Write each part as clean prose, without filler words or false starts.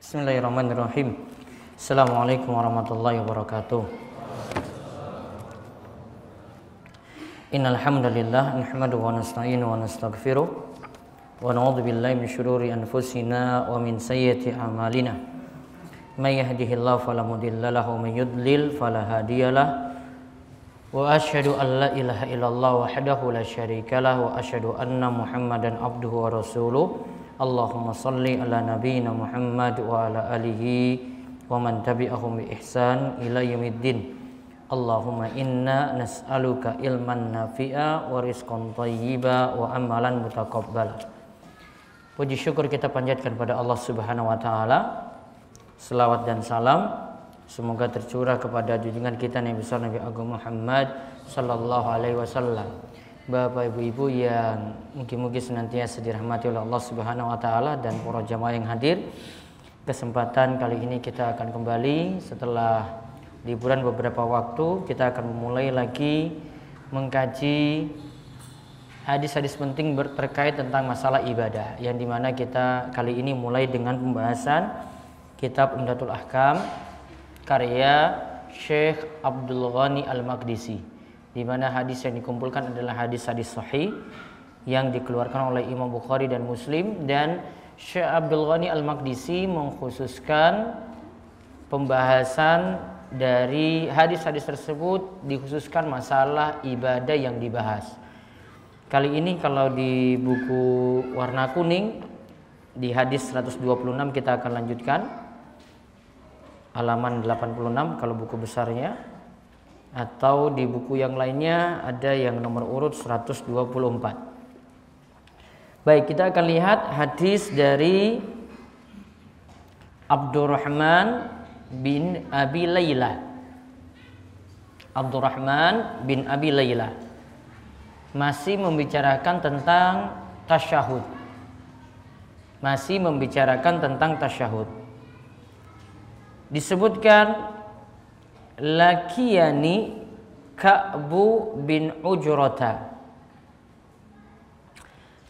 Bismillahirrahmanirrahim. Assalamualaikum warahmatullahi wabarakatuh. Innal hamdalillah nahmaduhu wa nasta'inuhu wa nastaghfiruh wa na'udzu billahi min syururi anfusina wa min sayyiati a'malina. May yahdihillahu fala mudilla lahu wa may yudlil fala hadiyalah. Wa asyhadu an la ilaha illallah wahdahu la syarika lah wa asyhadu anna Muhammadan abduhu wa rasuluh. Allahumma salli ala nabiyyina Muhammad wa ala alihi wa man tabi'ahum bi ihsan ila yaumiddin. Allahumma inna nas'aluka ilman nafi'a wa rizqan thayyiba wa amalan mutaqabbala. Puji syukur kita panjatkan pada Allah Subhanahu wa taala. Selawat dan salam semoga tercurah kepada junjungan kita Nabi besar Nabi Agung Muhammad sallallahu alaihi wasallam. Bapak ibu-ibu yang mungkin senantiasa dirahmati oleh Allah Subhanahu wa taala dan para jamaah yang hadir. Kesempatan kali ini kita akan kembali setelah liburan beberapa waktu, kita akan memulai lagi mengkaji hadis-hadis penting terkait tentang masalah ibadah, yang dimana kita kali ini mulai dengan pembahasan kitab Umdatul Ahkam karya Syekh Abdul Ghani Al-Maqdisi, di mana hadis yang dikumpulkan adalah hadis-hadis sahih yang dikeluarkan oleh Imam Bukhari dan Muslim, dan Syekh Abdul Ghani Al-Maqdisi mengkhususkan pembahasan dari hadis-hadis tersebut, dikhususkan masalah ibadah yang dibahas. Kali ini kalau di buku warna kuning di hadis 126 kita akan lanjutkan halaman 86 kalau buku besarnya, atau di buku yang lainnya ada yang nomor urut 124. Baik, kita akan lihat hadis dari Abdurrahman bin Abi Layla. Abdurrahman bin Abi Layla masih membicarakan tentang tasyahud. Disebutkan lakiyani Ka'bu bin Ujrata.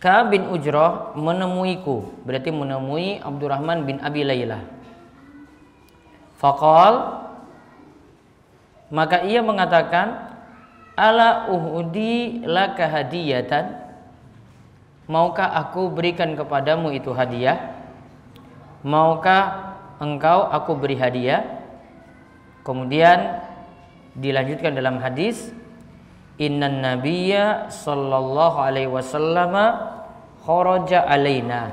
Ka'b bin Ujrah menemuiku, berarti menemui Abdurrahman bin Abi Layla. Faqal, maka ia mengatakan, ala uhdi laka hadiyatan, maukah aku berikan kepadamu itu hadiah? Maukah engkau aku beri hadiah? Kemudian dilanjutkan dalam hadis, innan nabiyya sallallahu alaihi wasallam kharaja alaina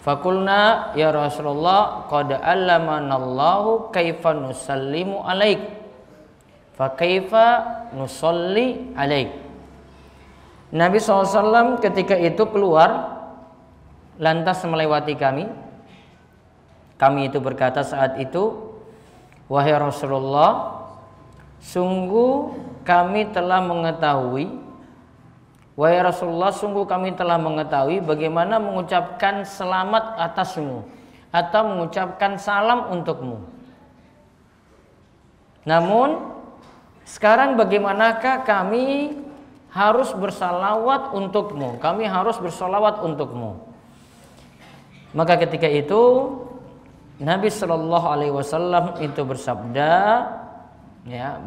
fakulna ya Rasulullah qad allamanallahu kaifa nusallimu alaik fa kaifa nusalli alaik. Nabi SAW ketika itu keluar lantas melewati kami itu berkata saat itu, wahai Rasulullah, sungguh kami telah mengetahui bagaimana mengucapkan selamat atasmu atau mengucapkan salam untukmu. Namun sekarang bagaimanakah kami harus bersalawat untukmu? Maka ketika itu Nabi Shallallahu Alaihi Wasallam itu bersabda,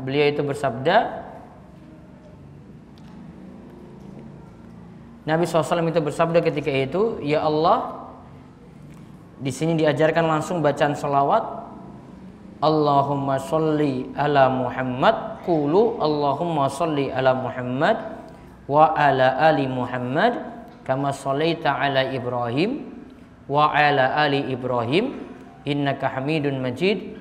beliau itu bersabda, Nabi SAW itu bersabda ketika itu, ya Allah, di sini diajarkan langsung bacaan salawat, Allahumma sholli ala Muhammad, qulu Allahumma sholli ala Muhammad wa ala ali Muhammad kama shollaita ala Ibrahim wa ala ali Ibrahim innaka hamidun majid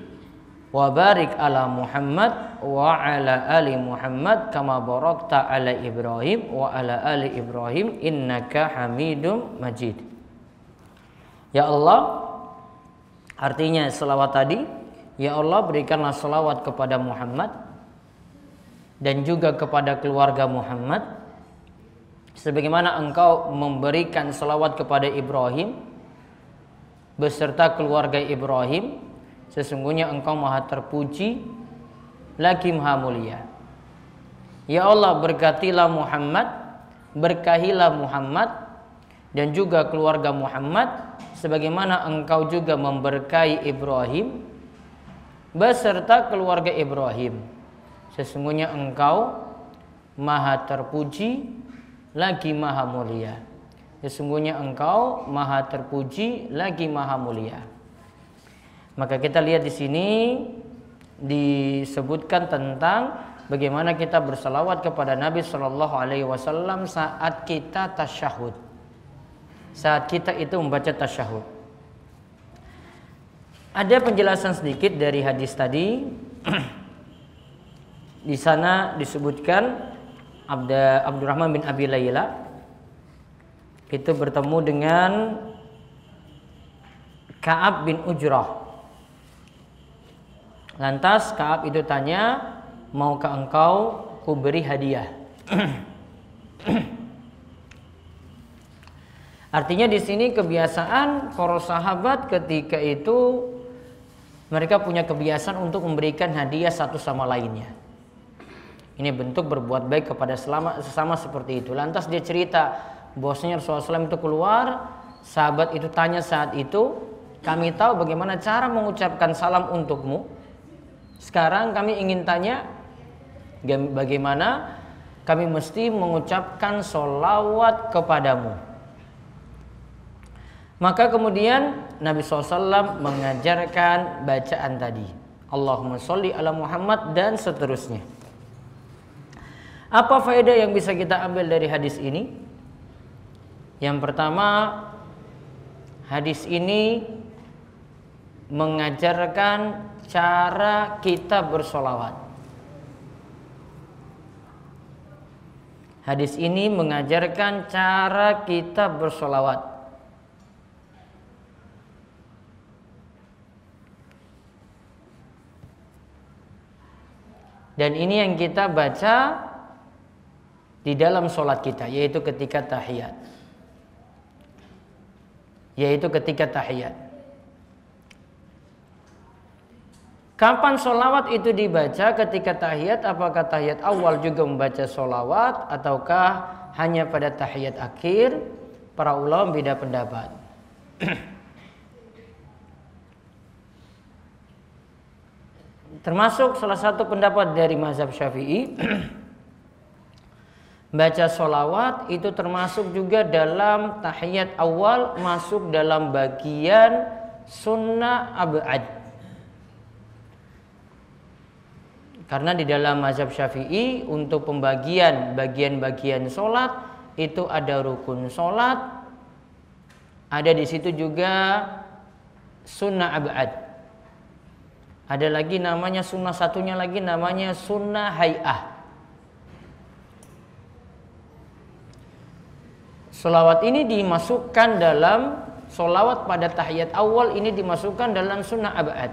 wa barik ala Muhammad wa ala ali Muhammad kama barakta ala Ibrahim wa ala ali Ibrahim innaka hamidun majid. Ya Allah, artinya selawat tadi, ya Allah berikanlah selawat kepada Muhammad dan juga kepada keluarga Muhammad sebagaimana engkau memberikan selawat kepada Ibrahim beserta keluarga Ibrahim, sesungguhnya engkau maha terpuji lagi maha mulia. Ya Allah, berkatilah Muhammad, berkahilah Muhammad dan juga keluarga Muhammad sebagaimana engkau juga memberkahi Ibrahim beserta keluarga Ibrahim. Sesungguhnya engkau maha terpuji lagi maha mulia. Sesungguhnya engkau maha terpuji lagi maha mulia. Maka kita lihat di sini disebutkan tentang bagaimana kita bersalawat kepada Nabi Shallallahu Alaihi Wasallam saat kita tasyahud, saat kita itu membaca tasyahud. Ada penjelasan sedikit dari hadis tadi. Di sana disebutkan Abdurrahman bin Abi Layla itu bertemu dengan Ka'ab bin Ujrah. Lantas Ka'ab itu tanya, maukah engkau kuberi hadiah? Artinya di sini kebiasaan para sahabat ketika itu mereka punya kebiasaan untuk memberikan hadiah satu sama lainnya. Ini bentuk berbuat baik kepada sesama seperti itu. Lantas dia cerita bahwasanya Rasulullah SAW itu keluar, sahabat itu tanya saat itu, kami tahu bagaimana cara mengucapkan salam untukmu. Sekarang kami ingin tanya bagaimana kami mesti mengucapkan sholawat kepadamu. Maka kemudian Nabi SAW mengajarkan bacaan tadi, Allahumma sholli ala Muhammad dan seterusnya. Apa faedah yang bisa kita ambil dari hadis ini? Yang pertama, hadis ini mengajarkan cara kita bersolawat. Hadis ini mengajarkan cara kita bersolawat. Dan ini yang kita baca di dalam sholat kita, yaitu ketika tahiyat. Kapan sholawat itu dibaca ketika tahiyat? Apakah tahiyat awal juga membaca sholawat ataukah hanya pada tahiyat akhir? Para ulama beda pendapat. Termasuk salah satu pendapat dari mazhab Syafi'i, baca sholawat itu termasuk juga dalam tahiyat awal, masuk dalam bagian sunnah ab'ad. Karena di dalam mazhab Syafi'i untuk pembagian bagian-bagian sholat itu ada rukun sholat, ada di situ juga sunnah ab'ad. Ada lagi namanya sunnah, satunya lagi namanya sunnah hay'ah. Sholawat ini dimasukkan dalam sholawat pada tahiyat awal, ini dimasukkan dalam sunnah ab'ad.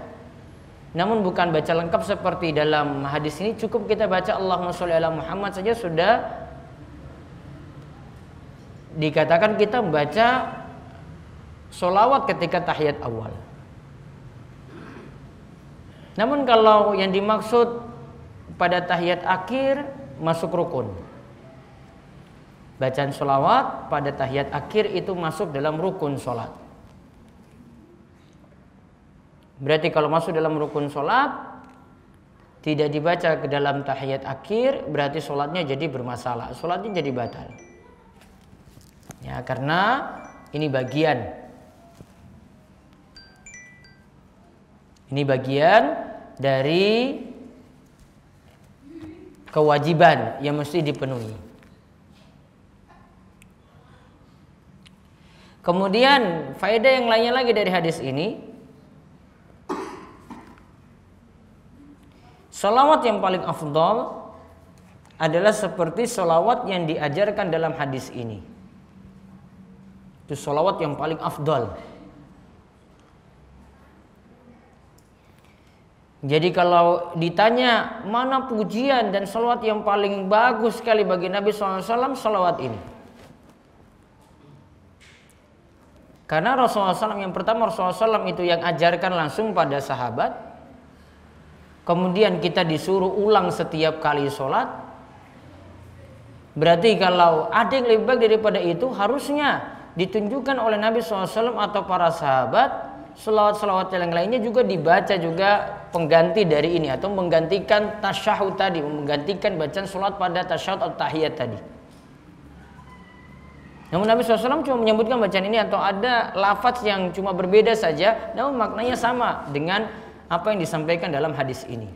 Namun bukan baca lengkap seperti dalam hadis ini. Cukup kita baca Allahumma sholli ala Muhammad saja sudah dikatakan kita membaca sholawat ketika tahiyat awal. Namun kalau yang dimaksud pada tahiyat akhir masuk rukun. Bacaan sholawat pada tahiyat akhir itu masuk dalam rukun sholat. Berarti kalau masuk dalam rukun sholat tidak dibaca ke dalam tahiyat akhir, berarti sholatnya jadi bermasalah, sholatnya jadi batal. Ya, karena ini bagian dari kewajiban yang mesti dipenuhi. Kemudian faedah yang lainnya lagi dari hadis ini, sholawat yang paling afdal adalah seperti sholawat yang diajarkan dalam hadis ini. Itu sholawat yang paling afdal. Jadi kalau ditanya mana pujian dan sholawat yang paling bagus sekali bagi Nabi SAW, sholawat ini. Karena Rasulullah SAW yang pertama, Rasulullah SAW itu yang ajarkan langsung pada sahabat. Kemudian kita disuruh ulang setiap kali sholat. Berarti kalau ada yang lebih baik daripada itu, harusnya ditunjukkan oleh Nabi SAW atau para sahabat, selawat-selawat yang lainnya juga dibaca juga pengganti dari ini atau menggantikan tasyahud tadi, menggantikan bacaan salat pada tasyahud atau tahiyat tadi. Namun Nabi SAW cuma menyebutkan bacaan ini atau ada lafaz yang cuma berbeda saja, namun maknanya sama dengan apa yang disampaikan dalam hadis ini.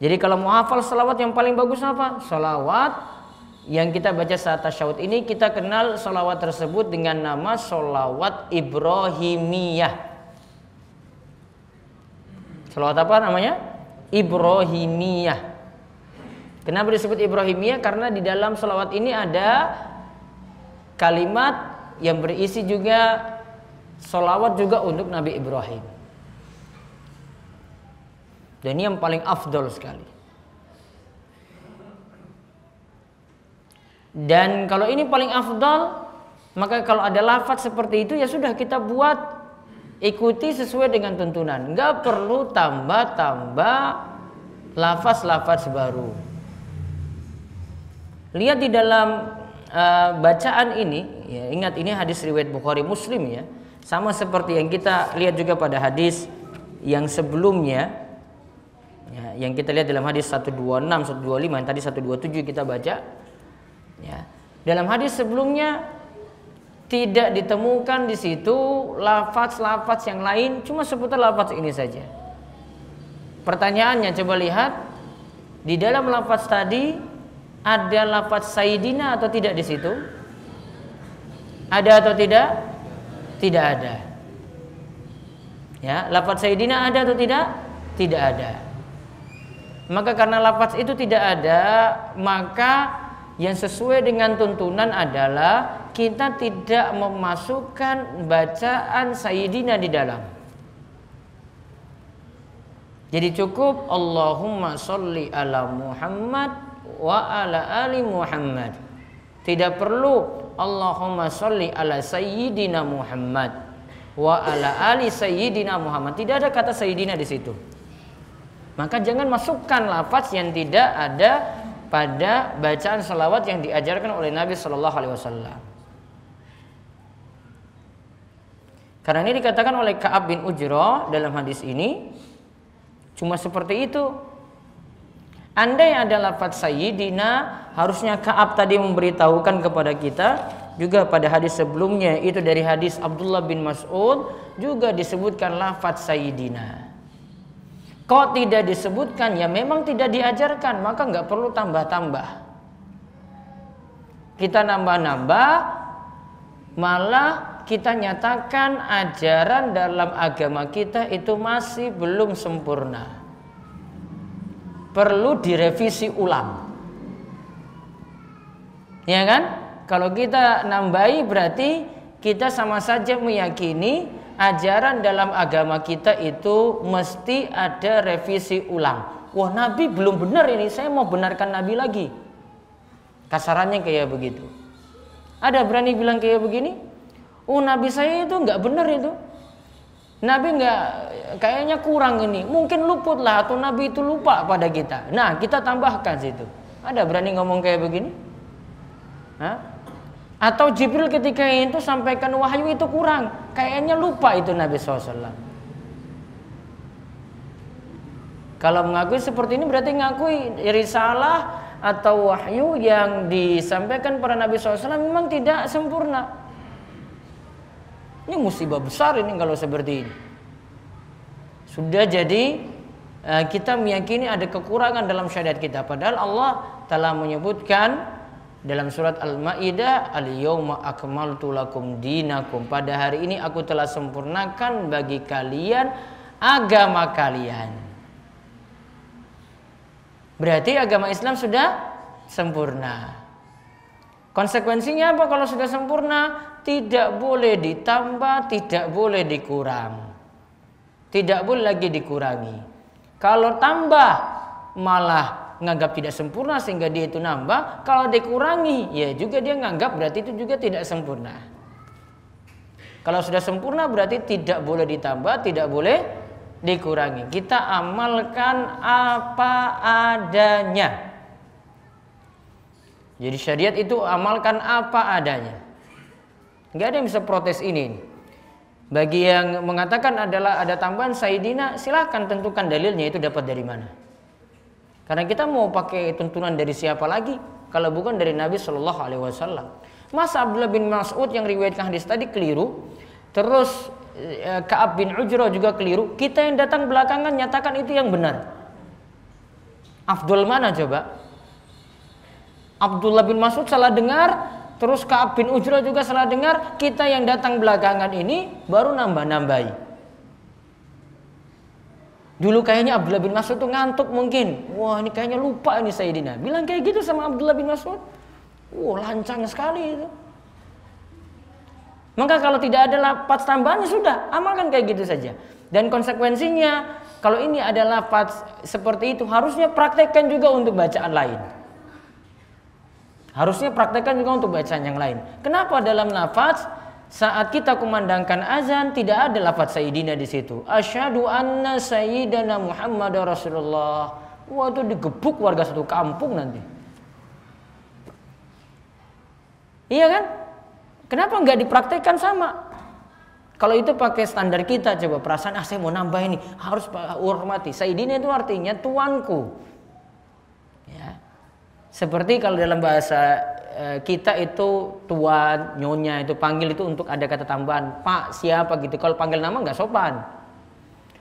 Jadi kalau mau hafal salawat yang paling bagus apa? Salawat yang kita baca saat tasyahud ini kita kenal salawat tersebut dengan nama salawat Ibrahimiyah. Salawat apa namanya? Ibrahimiyah. Kenapa disebut Ibrahimiyah? Karena di dalam salawat ini ada kalimat yang berisi juga salawat juga untuk Nabi Ibrahim. Dan ini yang paling afdol sekali. Dan kalau ini paling afdal, maka kalau ada lafaz seperti itu ya sudah kita buat, ikuti sesuai dengan tuntunan. Enggak perlu tambah-tambah lafaz-lafaz baru. Lihat di dalam bacaan ini, ya, ingat ini hadis riwayat Bukhari Muslim ya. Sama seperti yang kita lihat juga pada hadis yang sebelumnya. Ya, yang kita lihat dalam hadis 126, 125, yang tadi 127 kita baca. Ya. Dalam hadis sebelumnya tidak ditemukan di situ lafaz-lafaz yang lain, cuma seputar lafaz ini saja. Pertanyaannya coba lihat di dalam lafaz tadi ada lafaz Sayyidina atau tidak di situ? Ada atau tidak? Tidak ada. Ya, lafaz Sayyidina ada atau tidak? Tidak ada. Maka karena lafaz itu tidak ada, maka yang sesuai dengan tuntunan adalah kita tidak memasukkan bacaan Sayyidina di dalam. Jadi cukup Allahumma sholli ala Muhammad wa ala ali Muhammad. Tidak perlu Allahumma sholli ala Sayyidina Muhammad wa ala ali Sayyidina Muhammad. Tidak ada kata Sayyidina di situ. Maka jangan masukkan lafaz yang tidak ada pada bacaan salawat yang diajarkan oleh Nabi Shallallahu Alaihi Wasallam. Karena ini dikatakan oleh Ka'ab bin Ujrah dalam hadis ini, cuma seperti itu. Andai ada lafaz Sayyidina, harusnya Ka'ab tadi memberitahukan kepada kita. Juga pada hadis sebelumnya, itu dari hadis Abdullah bin Mas'ud, juga disebutkan lafaz Sayyidina. Kok tidak disebutkan? Ya memang tidak diajarkan, maka nggak perlu tambah-tambah. Kita nambah-nambah, malah kita nyatakan ajaran dalam agama kita itu masih belum sempurna. Perlu direvisi ulang. Ya kan? Kalau kita nambahi berarti kita sama saja meyakini ajaran dalam agama kita itu mesti ada revisi ulang. Wah, Nabi belum benar ini, saya mau benarkan Nabi lagi. Kasarannya kayak begitu. Ada berani bilang kayak begini? Oh, Nabi saya itu nggak benar itu. Nabi nggak, kayaknya kurang ini. Mungkin luput lah atau Nabi itu lupa pada kita. Nah, kita tambahkan situ. Ada berani ngomong kayak begini? Hah? Atau Jibril ketika itu sampaikan wahyu itu kurang, kayaknya lupa itu Nabi SAW. Kalau mengakui seperti ini berarti mengakui risalah atau wahyu yang disampaikan para Nabi SAW memang tidak sempurna. Ini musibah besar ini kalau seperti ini. Sudah jadi kita meyakini ada kekurangan dalam syariat kita, padahal Allah telah menyebutkan dalam surat Al-Maidah, al-yauma akmaltu lakum dinakum, pada hari ini aku telah sempurnakan bagi kalian agama kalian. Berarti agama Islam sudah sempurna. Konsekuensinya apa kalau sudah sempurna? Tidak boleh ditambah, tidak boleh dikurang. Tidak boleh lagi dikurangi. Kalau tambah malah nganggap tidak sempurna sehingga dia itu nambah. Kalau dikurangi ya juga dia nganggap berarti itu juga tidak sempurna. Kalau sudah sempurna berarti tidak boleh ditambah, tidak boleh dikurangi. Kita amalkan apa adanya. Jadi syariat itu amalkan apa adanya. Nggak ada yang bisa protes ini. Bagi yang mengatakan adalah ada tambahan Sayyidina, silahkan tentukan dalilnya itu dapat dari mana. Karena kita mau pakai tuntunan dari siapa lagi kalau bukan dari Nabi Shallallahu Alaihi Wasallam. Masa Abdullah bin Mas'ud yang riwayatkan hadis tadi keliru, terus Ka'ab bin Ujrah juga keliru, kita yang datang belakangan nyatakan itu yang benar. Afdol mana coba? Abdullah bin Mas'ud salah dengar, terus Ka'ab bin Ujrah juga salah dengar, kita yang datang belakangan ini baru nambah-nambahi. Dulu kayaknya Abdullah bin Mas'ud tuh ngantuk mungkin. Wah, ini kayaknya lupa ini Sayyidina. Bilang kayak gitu sama Abdullah bin Mas'ud. Wah, lancang sekali itu. Maka kalau tidak ada lafaz tambahan, sudah, amalkan kayak gitu saja. Dan konsekuensinya, kalau ini ada lafaz seperti itu, harusnya praktekkan juga untuk bacaan lain. Harusnya praktekkan juga untuk bacaan yang lain. Kenapa dalam lafaz saat kita kumandangkan azan tidak ada lafaz Sayyidina di situ? Asyhadu anna Sayyidana Muhammad Rasulullah. Wah, itu digebuk warga satu kampung nanti. Iya kan? Kenapa nggak dipraktekkan sama? Kalau itu pakai standar kita, coba perasaan, saya mau nambah ini, harus hormati. Sayyidina itu artinya tuanku. Ya. Seperti kalau dalam bahasa kita itu tuan, nyonya, itu panggil itu untuk ada kata tambahan, Pak siapa gitu. Kalau panggil nama nggak sopan.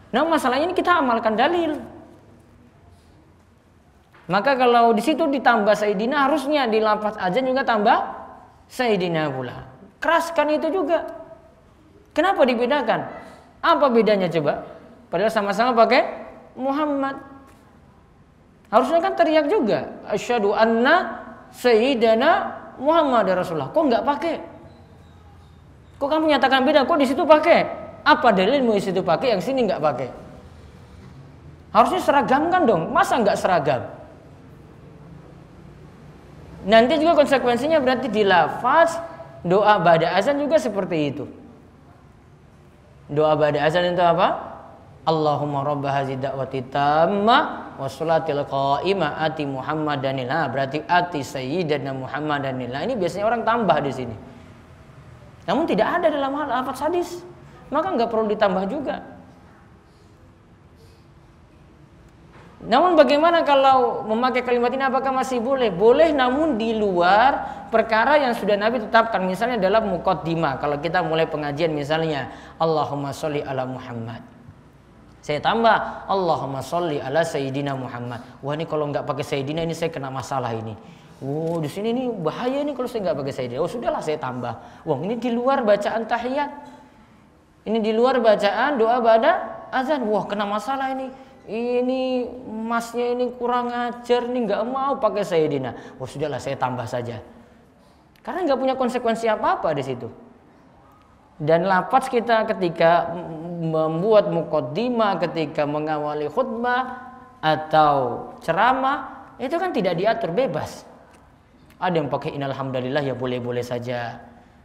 Nah, masalahnya ini kita amalkan dalil. Maka kalau di situ ditambah Sayyidina, harusnya di lafaz azan juga tambah Sayyidina pula. Keraskan itu juga. Kenapa dibedakan? Apa bedanya coba? Padahal sama-sama pakai Muhammad. Harusnya kan teriak juga. Asyhadu anna Sayyidana Muhammad Rasulullah. Kok nggak pakai? Kok kamu nyatakan beda? Kok di situ pakai? Apa dalilmu di situ pakai, yang sini nggak pakai? Harusnya seragam kan dong. Masa nggak seragam? Nanti juga konsekuensinya berarti di lafaz doa ba'da azan juga seperti itu. Doa ba'da azan itu apa? Allahumma rabba hazi da'wati tamma wa sholatil qa'imah ati Muhammadanillah. Berarti ati sayyidina Muhammadanillah. Ini biasanya orang tambah di sini. Namun tidak ada dalam hal lafaz hadis. Maka nggak perlu ditambah juga. Namun bagaimana kalau memakai kalimat ini, apakah masih boleh? Boleh, namun di luar perkara yang sudah Nabi tetapkan. Misalnya dalam muqaddimah, kalau kita mulai pengajian misalnya Allahumma sholli ala Muhammad, saya tambah Allahumma sholli ala Sayyidina Muhammad. Wah, ini kalau nggak pakai Sayyidina ini saya kena masalah ini. Oh, di sini ini bahaya nih kalau saya nggak pakai Sayyidina. Oh, sudahlah saya tambah. Wah, ini di luar bacaan tahiyat, ini di luar bacaan doa ba'da azan. Wah, kena masalah ini. Ini masnya ini kurang ajar nih, nggak mau pakai Sayyidina. Oh, sudahlah saya tambah saja. Karena nggak punya konsekuensi apa-apa di situ. Dan lafaz kita ketika membuat muqaddimah, ketika mengawali khutbah atau ceramah, itu kan tidak diatur, bebas. Ada yang pakai innal hamdalillah, ya boleh-boleh saja.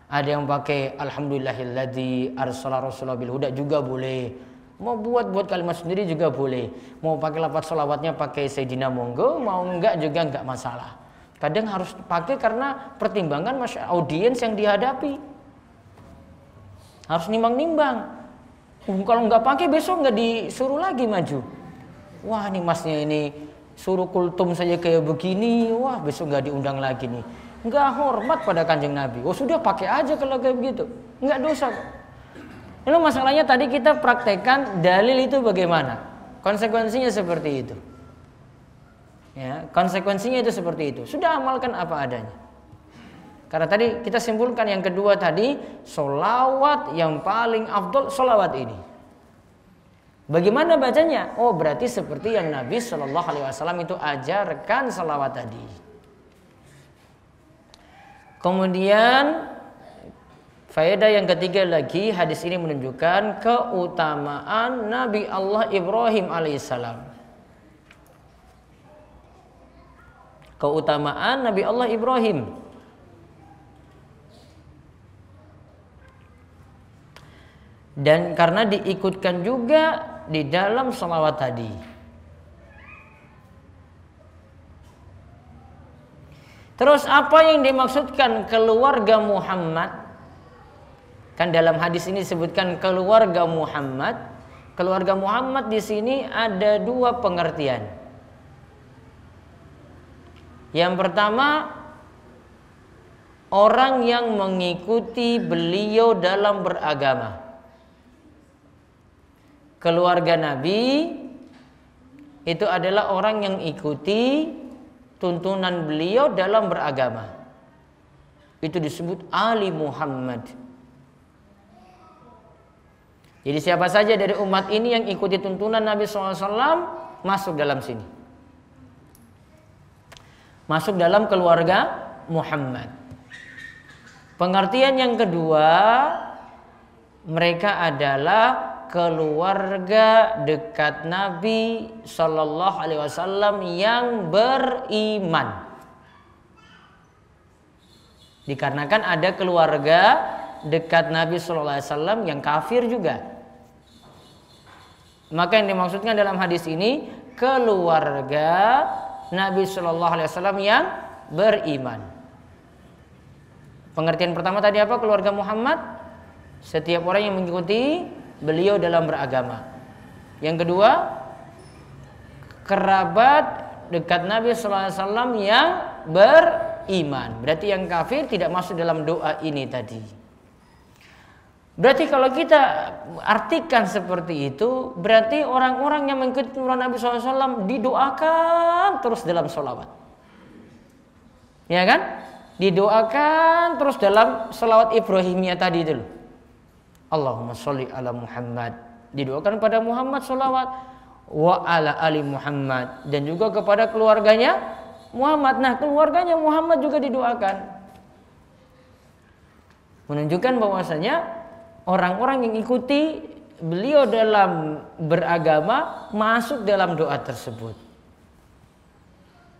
Ada yang pakai alhamdulillahilladzi arsala rasulahu bil huda, juga boleh. Mau buat kalimat sendiri juga boleh. Mau pakai lafaz sholawatnya pakai Sayyidina monggo, mau enggak juga enggak masalah. Kadang harus pakai karena pertimbangan audiens yang dihadapi. Harus nimbang-nimbang. Kalau enggak pakai besok enggak disuruh lagi maju. Wah, ini masnya ini suruh kultum saja kayak begini, wah besok enggak diundang lagi nih. Enggak hormat pada Kanjeng Nabi. Oh, sudah pakai aja kalau kayak begitu. Enggak dosa kok. Lalu masalahnya tadi kita praktekkan dalil itu bagaimana? Konsekuensinya seperti itu. Ya, konsekuensinya itu seperti itu. Sudah amalkan apa adanya. Karena tadi kita simpulkan yang kedua tadi, sholawat yang paling afdol sholawat ini. Bagaimana bacanya? Oh, berarti seperti yang Nabi Shallallahu Alaihi Wasallam itu ajarkan sholawat tadi. Kemudian faedah yang ketiga lagi, hadis ini menunjukkan keutamaan Nabi Allah Ibrahim alaihissalam. Keutamaan Nabi Allah Ibrahim. Dan karena diikutkan juga di dalam shalawat tadi. Terus apa yang dimaksudkan keluarga Muhammad? Kan dalam hadis ini disebutkan keluarga Muhammad. Keluarga Muhammad di sini ada dua pengertian. Yang pertama, orang yang mengikuti beliau dalam beragama. Keluarga Nabi itu adalah orang yang ikuti tuntunan beliau dalam beragama. Itu disebut Ali Muhammad. Jadi siapa saja dari umat ini yang ikuti tuntunan Nabi SAW masuk dalam sini. Masuk dalam keluarga Muhammad. Pengertian yang kedua, mereka adalah keluarga dekat Nabi Sallallahu Alaihi Wasallam yang beriman. Dikarenakan ada keluarga dekat Nabi Sallallahu Alaihi Wasallam yang kafir juga. Maka yang dimaksudkan dalam hadis ini keluarga Nabi Sallallahu Alaihi Wasallam yang beriman. Pengertian pertama tadi apa? Keluarga Muhammad, setiap orang yang mengikuti beliau dalam beragama. Yang kedua, kerabat dekat Nabi Sallallahu Alaihi Wasallam yang beriman. Berarti yang kafir tidak masuk dalam doa ini tadi. Berarti kalau kita artikan seperti itu, berarti orang-orang yang mengikuti tuntunan Nabi SAW didoakan terus dalam sholawat. Ya kan? Didoakan terus dalam sholawat Ibrahimiyah tadi itu. Allahumma sholli ala Muhammad. Didoakan pada Muhammad sholawat. Wa ala ali Muhammad. Dan juga kepada keluarganya Muhammad. Nah, keluarganya Muhammad juga didoakan. Menunjukkan bahwasanya orang-orang yang ikuti beliau dalam beragama masuk dalam doa tersebut.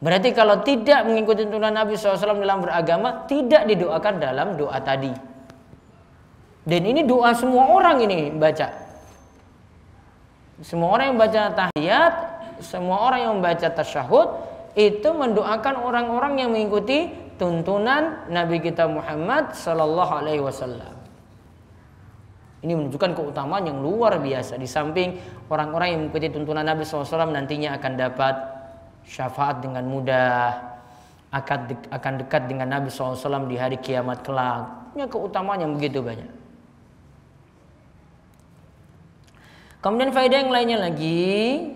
Berarti kalau tidak mengikuti tuntunan Nabi SAW dalam beragama, tidak didoakan dalam doa tadi. Dan ini doa semua orang ini baca. Semua orang yang baca tahiyat, semua orang yang membaca tasyahud, itu mendoakan orang-orang yang mengikuti tuntunan Nabi kita Muhammad Sallallahu Alaihi Wasallam. Ini menunjukkan keutamaan yang luar biasa. Di samping orang-orang yang mengikuti tuntunan Nabi SAW nantinya akan dapat syafaat dengan mudah, akan dekat dengan Nabi SAW di hari kiamat kelak. Ini keutamaan yang begitu banyak. Kemudian faedah yang lainnya lagi,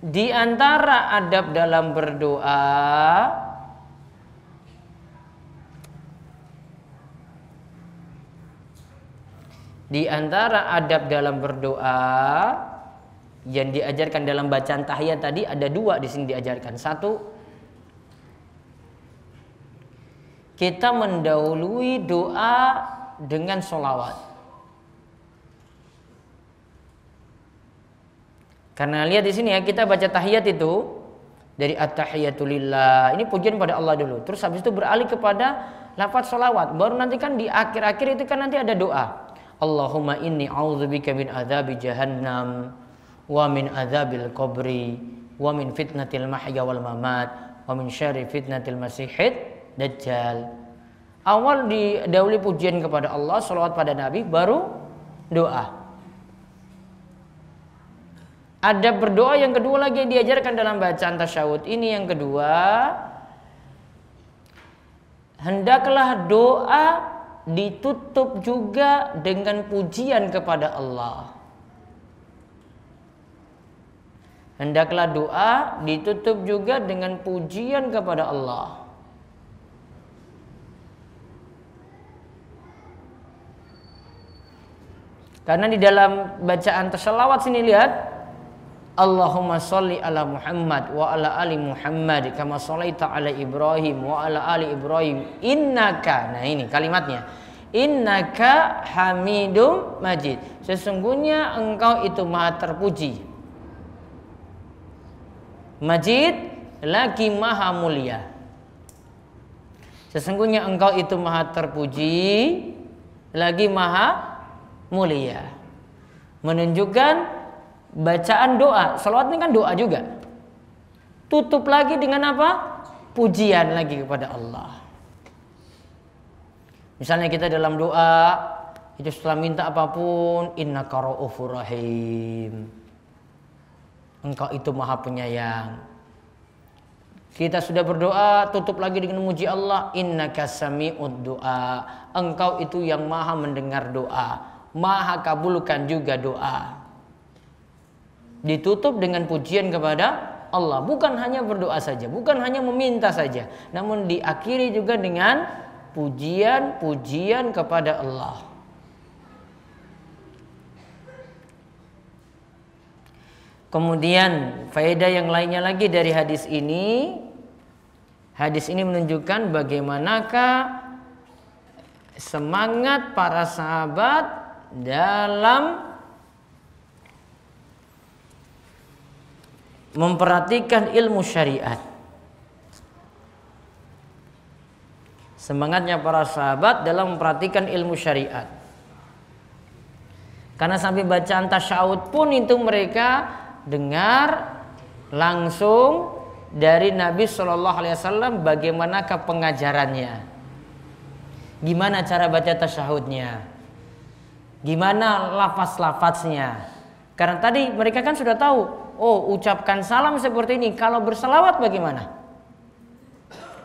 di antara adab dalam berdoa, di antara adab dalam berdoa yang diajarkan dalam bacaan tahiyat tadi ada dua di sini diajarkan. Satu, kita mendahului doa dengan sholawat. Karena lihat di sini ya, kita baca tahiyat itu dari at-tahiyatulillah. Ini pujian pada Allah dulu. Terus habis itu beralih kepada lafaz sholawat. Baru nanti kan di akhir-akhir itu kan nanti ada doa. Allahumma inni a'udzubika min adzabi jahannam wa min adzabil qabri wa min fitnatil mahya wal mamat wa min syarri fitnatil masihid dajjal. Awal didahului pujian kepada Allah, salawat pada Nabi, baru doa. Ada berdoa yang kedua lagi yang diajarkan dalam bacaan tasyahud ini. Yang kedua, hendaklah doa ditutup juga dengan pujian kepada Allah. Hendaklah doa ditutup juga dengan pujian kepada Allah. Karena di dalam bacaan tasalawat sini lihat, Allahumma sholli ala Muhammad wa ala ali Muhammad kama sholaita ala Ibrahim wa ala ali Ibrahim innaka. Nah ini kalimatnya, innaka hamidum majid. Sesungguhnya engkau itu maha terpuji. Majid lagi maha mulia. Sesungguhnya engkau itu maha terpuji lagi maha mulia. Menunjukkan bacaan doa. Salawat ini kan doa juga. Tutup lagi dengan apa? Pujian lagi kepada Allah. Misalnya kita dalam doa itu setelah minta apapun, innaka ra'ufur rahim. Engkau itu maha penyayang. Kita sudah berdoa, tutup lagi dengan memuji Allah, innaka sami'ud du'a. Engkau itu yang maha mendengar doa, maha kabulkan juga doa. Ditutup dengan pujian kepada Allah, bukan hanya berdoa saja, bukan hanya meminta saja, namun diakhiri juga dengan pujian-pujian kepada Allah. Kemudian faedah yang lainnya lagi dari hadis ini menunjukkan bagaimanakah semangat para sahabat dalam memperhatikan ilmu syariat. Semangatnya para sahabat dalam memperhatikan ilmu syariat. Karena sampai bacaan tasyahud pun itu mereka dengar langsung dari Nabi Shallallahu Alaihi Wasallam bagaimanakah pengajarannya, gimana cara baca tasyahudnya, gimana lafaz-lafaznya. Karena tadi mereka kan sudah tahu, oh ucapkan salam seperti ini, kalau berselawat bagaimana?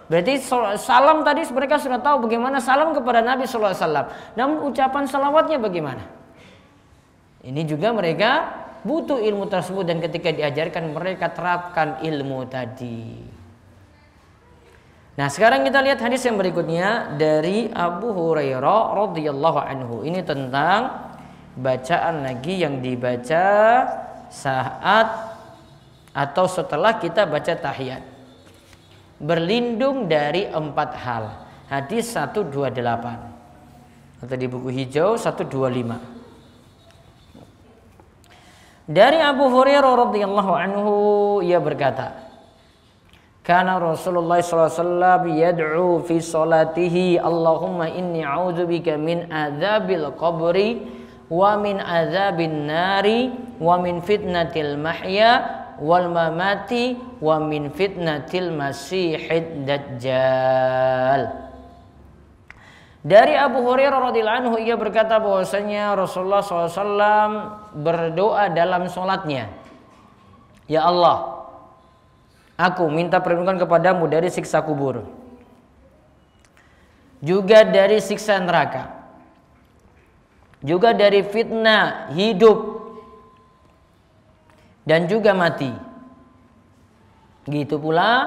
Berarti salam tadi mereka sudah tahu bagaimana salam kepada Nabi Shallallahu Alaihi Wasallam. Namun ucapan salawatnya bagaimana? Ini juga mereka butuh ilmu tersebut, dan ketika diajarkan mereka terapkan ilmu tadi. Nah, sekarang kita lihat hadis yang berikutnya dari Abu Hurairah radhiyallahu anhu. Ini tentang bacaan lagi yang dibaca saat atau setelah kita baca tahiyat. Berlindung dari 4 hal. Hadis 128 atau di buku hijau 125. Dari Abu Hurairah radhiyallahu anhu, ia berkata, kana Rasulullah sallallahu alaihi wasallam yad'u fi salatihi, Allahumma inni a'udzubika min adzabil qabri wa min adzabin nari wa min fitnatil mahya wal mamati wa min fitnatil masihid dajjal. Dari Abu Hurairah radhiyallahu anhu, ia berkata bahwasanya Rasulullah SAW berdoa dalam sholatnya, ya Allah, aku minta perlindungan kepadamu dari siksa kubur, juga dari siksa neraka, juga dari fitnah hidup dan juga mati. Gitu pula,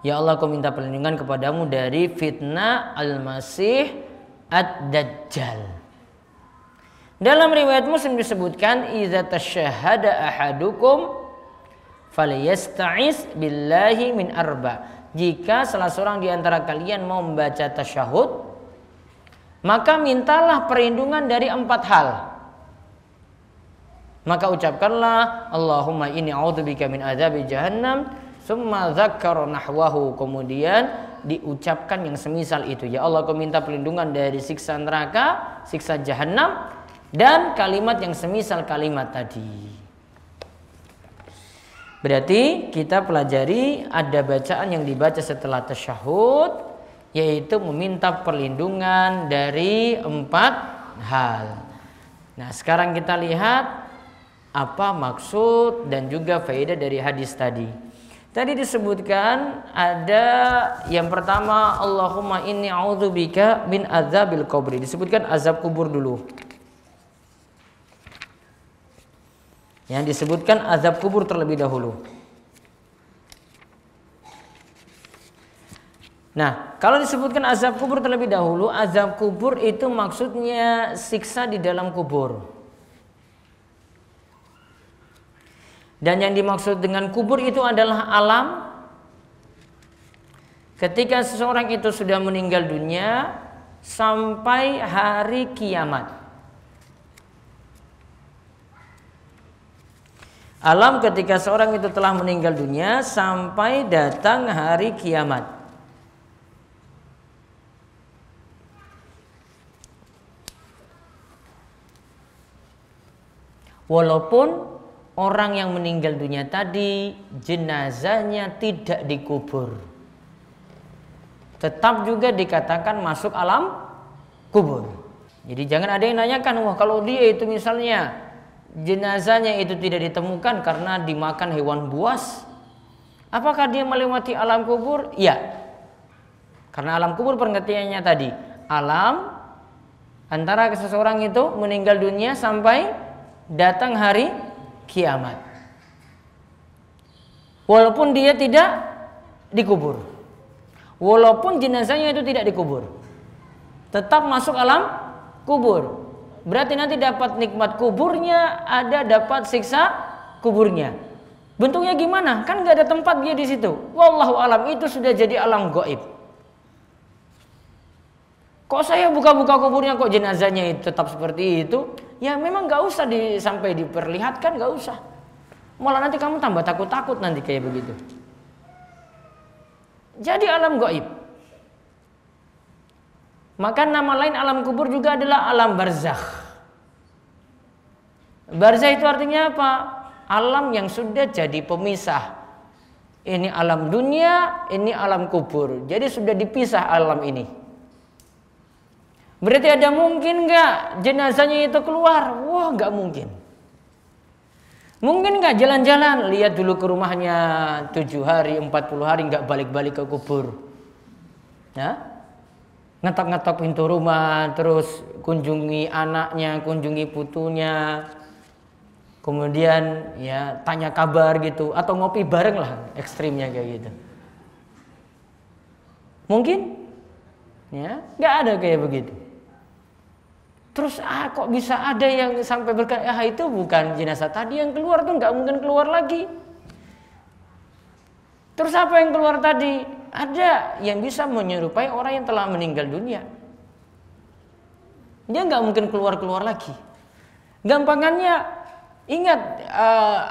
ya Allah, aku minta perlindungan kepadamu dari fitnah al-masih ad-dajjal. Dalam riwayat Muslim disebutkan, idza tasyahhada ahadukum falyasta'iz billahi min arba. Jika salah seorang di antara kalian mau membaca tasyahud, maka mintalah perlindungan dari 4 hal. Maka ucapkanlah, Allahumma inni a'udzubika min adzabi jahannam, summa dzakkara nahwahu, kemudian diucapkan yang semisal itu. Ya Allah, aku minta perlindungan dari siksa neraka, siksa jahanam, dan kalimat yang semisal kalimat tadi. Berarti kita pelajari ada bacaan yang dibaca setelah tasyahud, yaitu meminta perlindungan dari 4 hal. Nah, sekarang kita lihat apa maksud dan juga faedah dari hadis tadi. Tadi disebutkan ada yang pertama, Allahumma inni a'udzubika min adzabil qabri. Disebutkan azab kubur dulu. Yang disebutkan azab kubur terlebih dahulu. Nah, kalau disebutkan azab kubur terlebih dahulu, azab kubur itu maksudnya siksa di dalam kubur. Dan yang dimaksud dengan kubur itu adalah alam ketika seseorang itu sudah meninggal dunia sampai hari kiamat. Alam ketika seorang itu telah meninggal dunia sampai datang hari kiamat. Walaupun orang yang meninggal dunia tadi jenazahnya tidak dikubur, tetap juga dikatakan masuk alam kubur. Jadi jangan ada yang nanyakan, wah kalau dia itu misalnya jenazahnya itu tidak ditemukan karena dimakan hewan buas, apakah dia melewati alam kubur? Ya, karena alam kubur pengertiannya tadi alam antara seseorang itu meninggal dunia sampai datang hari kiamat, walaupun dia tidak dikubur, walaupun jenazahnya itu tidak dikubur, tetap masuk alam kubur. Berarti nanti dapat nikmat kuburnya, ada dapat siksa kuburnya. Bentuknya gimana? Kan nggak ada tempat dia di situ. Wallahu alam, itu sudah jadi alam gaib. Kok saya buka-buka kuburnya kok jenazahnya itu tetap seperti itu? Ya memang nggak usah sampai diperlihatkan, nggak usah. Malah nanti kamu tambah takut-takut nanti kayak begitu. Jadi alam gaib. Maka nama lain alam kubur juga adalah alam barzakh. Barzakh itu artinya apa? Alam yang sudah jadi pemisah. Ini alam dunia, ini alam kubur. Jadi sudah dipisah alam ini. Berarti ada mungkin nggak jenazahnya itu keluar? Wah, nggak mungkin. Mungkin nggak jalan-jalan, lihat dulu ke rumahnya 7 hari, 40 hari nggak balik-balik ke kubur. Ya? Ngetok-ngetok pintu rumah, terus kunjungi anaknya, kunjungi putunya, kemudian ya tanya kabar gitu, atau ngopi bareng lah, ekstrimnya kayak gitu. Mungkin? Ya, nggak ada kayak begitu. Terus kok bisa ada yang sampai berkata, itu bukan jenazah tadi yang keluar, tuh nggak mungkin keluar lagi. Terus apa yang keluar tadi? Ada yang bisa menyerupai orang yang telah meninggal dunia. Dia nggak mungkin keluar lagi. Gampangannya, ingat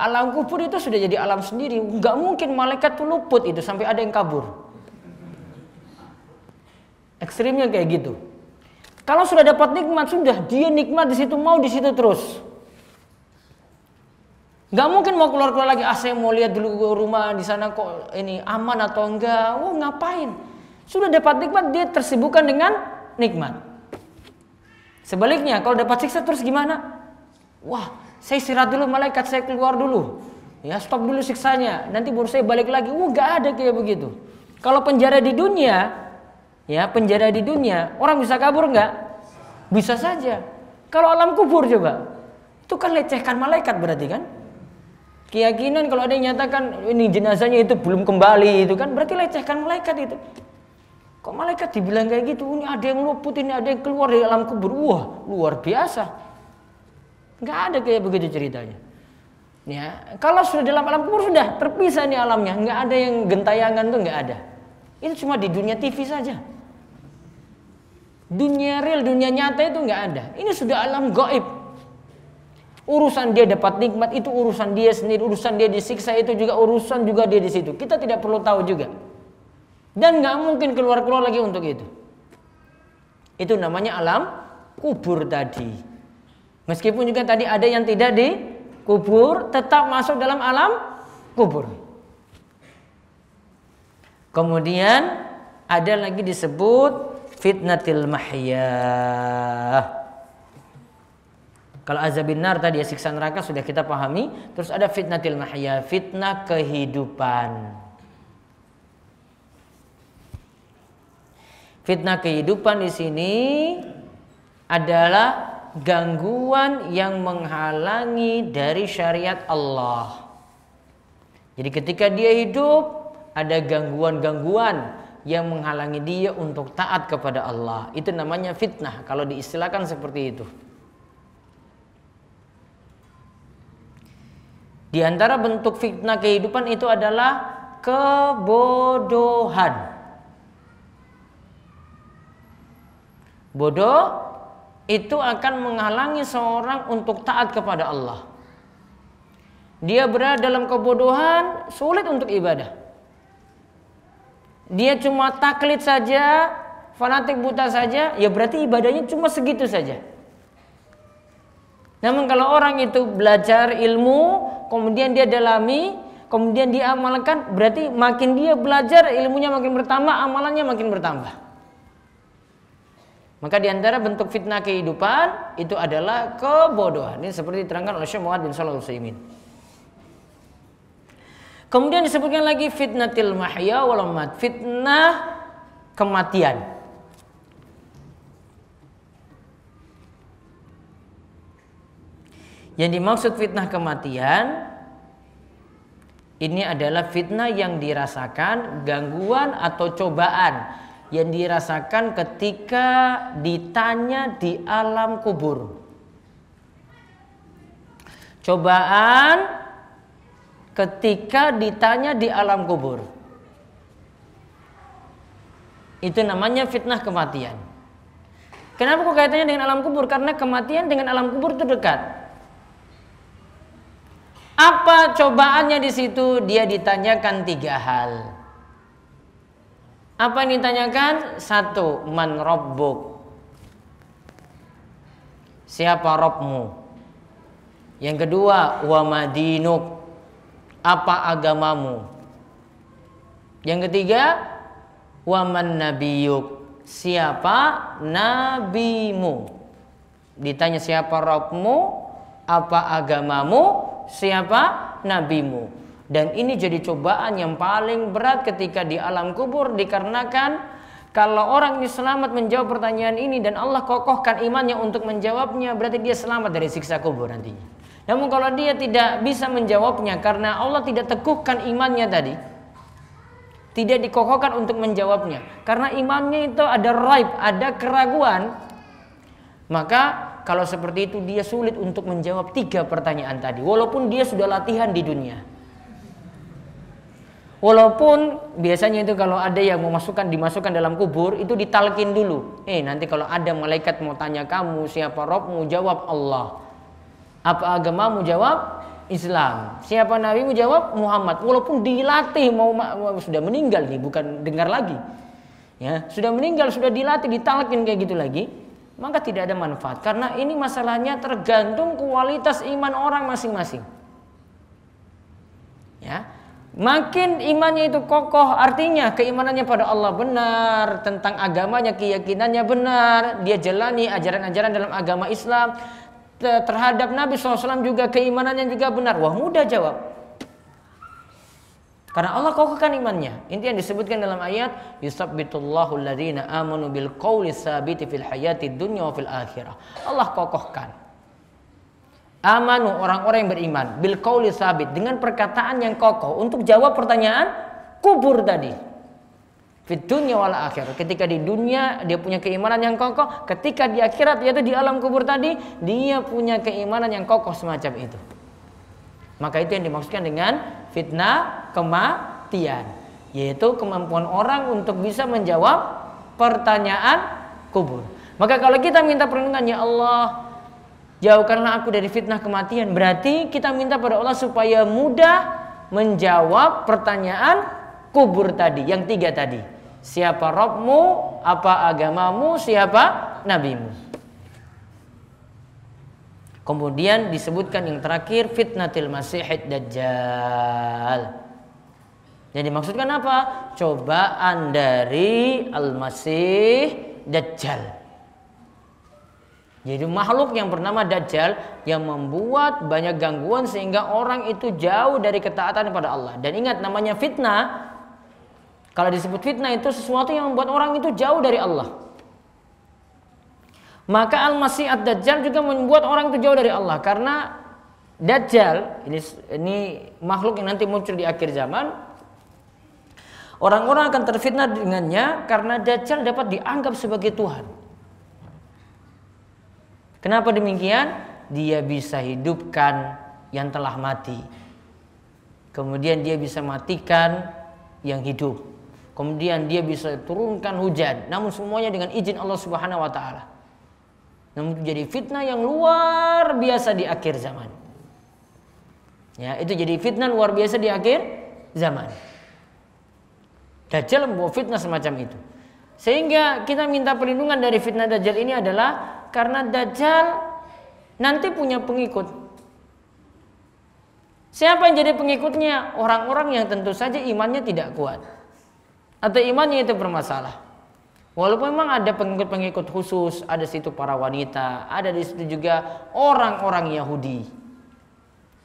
alam kubur itu sudah jadi alam sendiri. Nggak mungkin malaikat tuh luput itu sampai ada yang kabur. Ekstrimnya kayak gitu. Kalau sudah dapat nikmat, sudah dia nikmat di situ, mau di situ terus. Gak mungkin mau keluar lagi. Saya mau lihat dulu rumah di sana kok ini aman atau enggak. Wah, ngapain? Sudah dapat nikmat, dia tersibukkan dengan nikmat. Sebaliknya, kalau dapat siksa terus gimana? Wah, saya istirahat dulu, malaikat saya keluar dulu. Ya, stop dulu siksanya. Nanti baru saya balik lagi. Gak ada kayak begitu. Kalau penjara di dunia, ya penjara di dunia, orang bisa kabur nggak? Bisa saja. Kalau alam kubur coba, itu kan lecehkan malaikat berarti kan? Keyakinan kalau ada yang nyatakan ini jenazahnya itu belum kembali itu kan berarti lecehkan malaikat itu. Kok malaikat dibilang kayak gitu? Ini ada yang luput, ini ada yang keluar dari alam kubur. Wah, luar biasa. Nggak ada kayak begitu ceritanya. Ya, kalau sudah dalam alam kubur sudah terpisah nih alamnya, nggak ada yang gentayangan tuh nggak ada. Itu cuma di dunia TV saja. Dunia real, dunia nyata itu nggak ada. Ini sudah alam gaib. Urusan dia dapat nikmat itu urusan dia sendiri, urusan dia disiksa itu juga urusan juga dia di situ. Kita tidak perlu tahu juga. Dan nggak mungkin keluar lagi untuk itu. Itu namanya alam kubur tadi. Meskipun juga tadi ada yang tidak dikubur, tetap masuk dalam alam kubur. Kemudian ada lagi disebut fitnatil mahya. Kalau azabin nar tadi ya siksa neraka sudah kita pahami. Terus ada fitnatil mahya, fitnah kehidupan. Fitnah kehidupan di sini adalah gangguan yang menghalangi dari syariat Allah. Jadi ketika dia hidup ada gangguan-gangguan yang menghalangi dia untuk taat kepada Allah. Itu namanya fitnah kalau diistilahkan seperti itu. Di antara bentuk fitnah kehidupan itu adalah kebodohan. Bodoh itu akan menghalangi seorang untuk taat kepada Allah. Dia berada dalam kebodohan, sulit untuk ibadah. Dia cuma taklid saja, fanatik buta saja, ya berarti ibadahnya cuma segitu saja. Namun kalau orang itu belajar ilmu, kemudian dia dalami, kemudian dia amalkan, berarti makin dia belajar, ilmunya makin bertambah, amalannya makin bertambah. Maka diantara bentuk fitnah kehidupan itu adalah kebodohan. Ini seperti diterangkan oleh Syekh Muhammad bin Shalih Al-Utsaimin. Kemudian disebutkan lagi fitnatil mahya wal mamat, fitnah kematian. Yang dimaksud fitnah kematian ini adalah fitnah yang dirasakan, gangguan atau cobaan yang dirasakan ketika ditanya di alam kubur. Cobaan ketika ditanya di alam kubur. Itu namanya fitnah kematian. Kenapa kok kaitannya dengan alam kubur? Karena kematian dengan alam kubur itu dekat. Apa cobaannya di situ? Dia ditanyakan 3 hal. Apa yang ditanyakan? 1, man rabbuk? Siapa Rabbmu? Yang kedua, wa madinuk? Apa agamamu? Yang ketiga, wa man nabiyuk? Siapa nabimu? Ditanya siapa Rabbmu, apa agamamu, siapa nabimu. Dan ini jadi cobaan yang paling berat ketika di alam kubur, dikarenakan kalau orang ini selamat menjawab pertanyaan ini dan Allah kokohkan imannya untuk menjawabnya, berarti dia selamat dari siksa kubur nantinya. Namun kalau dia tidak bisa menjawabnya karena Allah tidak teguhkan imannya tadi, tidak dikokohkan untuk menjawabnya, karena imannya itu ada raib, ada keraguan, maka kalau seperti itu dia sulit untuk menjawab 3 pertanyaan tadi, walaupun dia sudah latihan di dunia. Walaupun biasanya itu kalau ada yang dimasukkan dalam kubur itu ditalkin dulu. Nanti kalau ada malaikat mau tanya kamu siapa Rabbmu, jawab Allah. Apa agamamu, jawab Islam. Siapa nabimu, jawab Muhammad. Walaupun dilatih sudah meninggal nih, bukan dengar lagi. Ya, sudah meninggal, sudah dilatih, ditalkin kayak gitu lagi, maka tidak ada manfaat. Karena ini masalahnya tergantung kualitas iman orang masing-masing. Ya. Makin imannya itu kokoh, artinya keimanannya pada Allah benar, tentang agamanya, keyakinannya benar, dia jalani ajaran-ajaran dalam agama Islam, terhadap Nabi SAW juga keimanannya juga benar. Wah, mudah jawab. Karena Allah kokohkan imannya. Inti yang disebutkan dalam ayat, yusabbitullahu alladhina amanu bil qawli tsabiti fil hayatid dunya wa fil akhirah. Allah kokohkan. Amanu, orang-orang yang beriman, bil qawli tsabit, dengan perkataan yang kokoh untuk jawab pertanyaan kubur tadi. Fit dunya wal akhirah. Ketika di dunia dia punya keimanan yang kokoh, ketika di akhirat yaitu di alam kubur tadi dia punya keimanan yang kokoh semacam itu. Maka itu yang dimaksudkan dengan fitnah kematian, yaitu kemampuan orang untuk bisa menjawab pertanyaan kubur. Maka kalau kita minta perlindungan, ya Allah, jauhkanlah aku dari fitnah kematian, berarti kita minta pada Allah supaya mudah menjawab pertanyaan kubur tadi, yang 3 tadi. Siapa Rabbmu, apa agamamu, siapa nabimu. Kemudian disebutkan yang terakhir, fitnatil masihid dajjal. Yang dimaksudkan apa? Cobaan dari al-masih dajjal. Jadi makhluk yang bernama Dajjal yang membuat banyak gangguan sehingga orang itu jauh dari ketaatan kepada Allah. Dan ingat, namanya fitnah, kalau disebut fitnah itu sesuatu yang membuat orang itu jauh dari Allah. Maka Al-Masih Ad-Dajjal juga membuat orang itu jauh dari Allah. Karena Dajjal ini makhluk yang nanti muncul di akhir zaman, orang-orang akan terfitnah dengannya karena Dajjal dapat dianggap sebagai Tuhan. Kenapa demikian? Dia bisa hidupkan yang telah mati. Kemudian dia bisa matikan yang hidup. Kemudian dia bisa turunkan hujan. Namun semuanya dengan izin Allah Subhanahu wa taala. Namun itu jadi fitnah yang luar biasa di akhir zaman. Ya, itu jadi fitnah luar biasa di akhir zaman. Dajjal membawa fitnah semacam itu. Sehingga kita minta perlindungan dari fitnah Dajjal ini adalah karena Dajjal nanti punya pengikut. Siapa yang jadi pengikutnya? Orang-orang yang tentu saja imannya tidak kuat atau imannya itu bermasalah. Walaupun memang ada pengikut-pengikut khusus, ada situ para wanita, ada di situ juga orang-orang Yahudi.